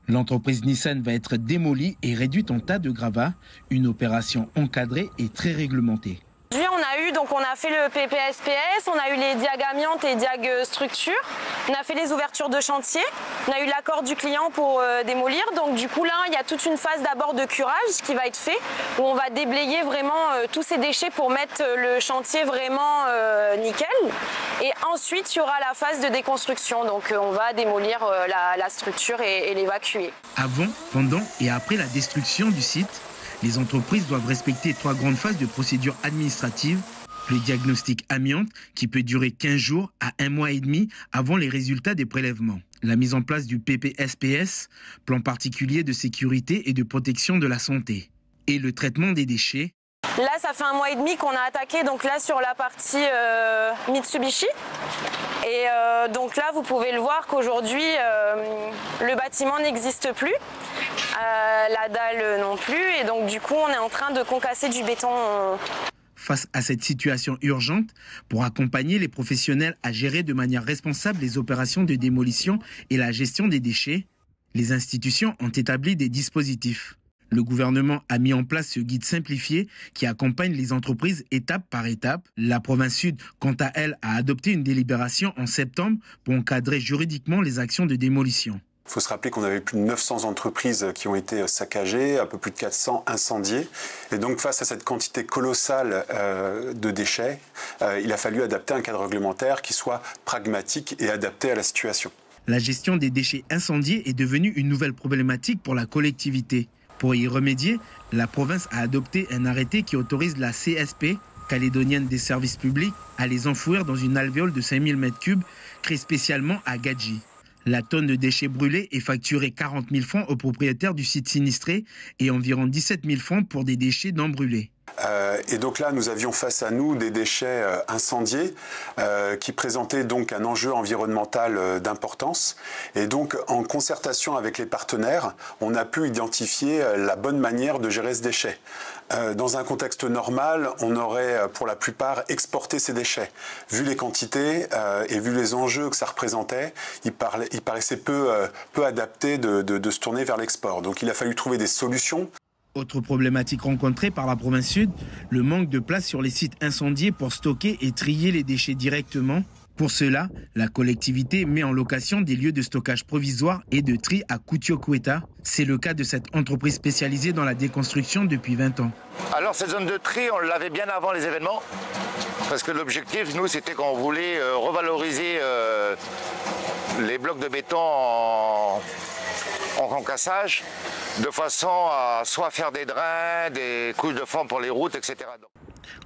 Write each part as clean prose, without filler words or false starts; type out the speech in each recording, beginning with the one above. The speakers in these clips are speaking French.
L'entreprise Nissan va être démolie et réduite en tas de gravats, une opération encadrée et très réglementée. On a fait le PPSPS, on a eu les diag amiantes et diag structure, on a fait les ouvertures de chantier, on a eu l'accord du client pour démolir. Donc du coup là, il y a toute une phase d'abord de curage qui va être fait, où on va déblayer vraiment tous ces déchets pour mettre le chantier vraiment nickel. Et ensuite, il y aura la phase de déconstruction, donc on va démolir la structure et l'évacuer. Avant, pendant et après la destruction du site, les entreprises doivent respecter 3 grandes phases de procédure administrative. Le diagnostic amiante, qui peut durer 15 jours à 1 mois et demi avant les résultats des prélèvements. La mise en place du PPSPS, plan particulier de sécurité et de protection de la santé. Et le traitement des déchets. Là, ça fait 1 mois et demi qu'on a attaqué donc là sur la partie Mitsubishi. Et donc là, vous pouvez le voir qu'aujourd'hui, le bâtiment n'existe plus. La dalle non plus. Et donc du coup, on est en train de concasser du béton. Face à cette situation urgente, pour accompagner les professionnels à gérer de manière responsable les opérations de démolition et la gestion des déchets, les institutions ont établi des dispositifs. Le gouvernement a mis en place ce guide simplifié qui accompagne les entreprises étape par étape. La province Sud, quant à elle, a adopté une délibération en septembre pour encadrer juridiquement les actions de démolition. Il faut se rappeler qu'on avait plus de 900 entreprises qui ont été saccagées, un peu plus de 400 incendiées. Et donc face à cette quantité colossale de déchets, il a fallu adapter un cadre réglementaire qui soit pragmatique et adapté à la situation. La gestion des déchets incendiés est devenue une nouvelle problématique pour la collectivité. Pour y remédier, la province a adopté un arrêté qui autorise la CSP, calédonienne des services publics, à les enfouir dans une alvéole de 5000 m3 créée spécialement à Gadji. La tonne de déchets brûlés est facturée 40 000 francs aux propriétaires du site sinistré et environ 17 000 francs pour des déchets non brûlés. Et donc là, nous avions face à nous des déchets incendiés qui présentaient donc un enjeu environnemental d'importance. Et donc, en concertation avec les partenaires, on a pu identifier la bonne manière de gérer ce déchet. Dans un contexte normal, on aurait pour la plupart exporté ces déchets. Vu les quantités et vu les enjeux que ça représentait, il paraissait peu adapté de se tourner vers l'export. Donc il a fallu trouver des solutions. Autre problématique rencontrée par la province Sud, le manque de place sur les sites incendiés pour stocker et trier les déchets directement. Pour cela, la collectivité met en location des lieux de stockage provisoires et de tri à Kutiokueta. C'est le cas de cette entreprise spécialisée dans la déconstruction depuis 20 ans. Alors cette zone de tri, on l'avait bien avant les événements, parce que l'objectif, nous, c'était qu'on voulait revaloriser les blocs de béton en concassage, de façon à soit faire des drains, des couches de forme pour les routes, etc.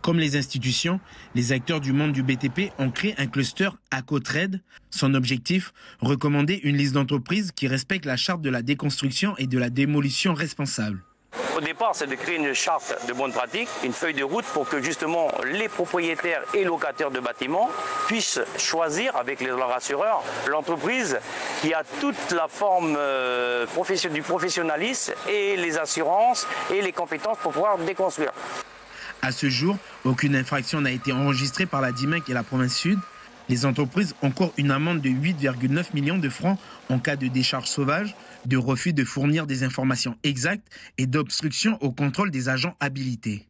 Comme les institutions, les acteurs du monde du BTP ont créé un cluster ACOTRADE. Son objectif, recommander une liste d'entreprises qui respectent la charte de la déconstruction et de la démolition responsable. Au départ, c'est de créer une charte de bonne pratique, une feuille de route pour que justement les propriétaires et locataires de bâtiments puissent choisir avec leur assureur l'entreprise qui a toute la forme du professionnalisme et les assurances et les compétences pour pouvoir déconstruire. À ce jour, aucune infraction n'a été enregistrée par la DIMEC et la province Sud. Les entreprises encourent une amende de 8,9 millions de francs en cas de décharge sauvage, de refus de fournir des informations exactes et d'obstruction au contrôle des agents habilités.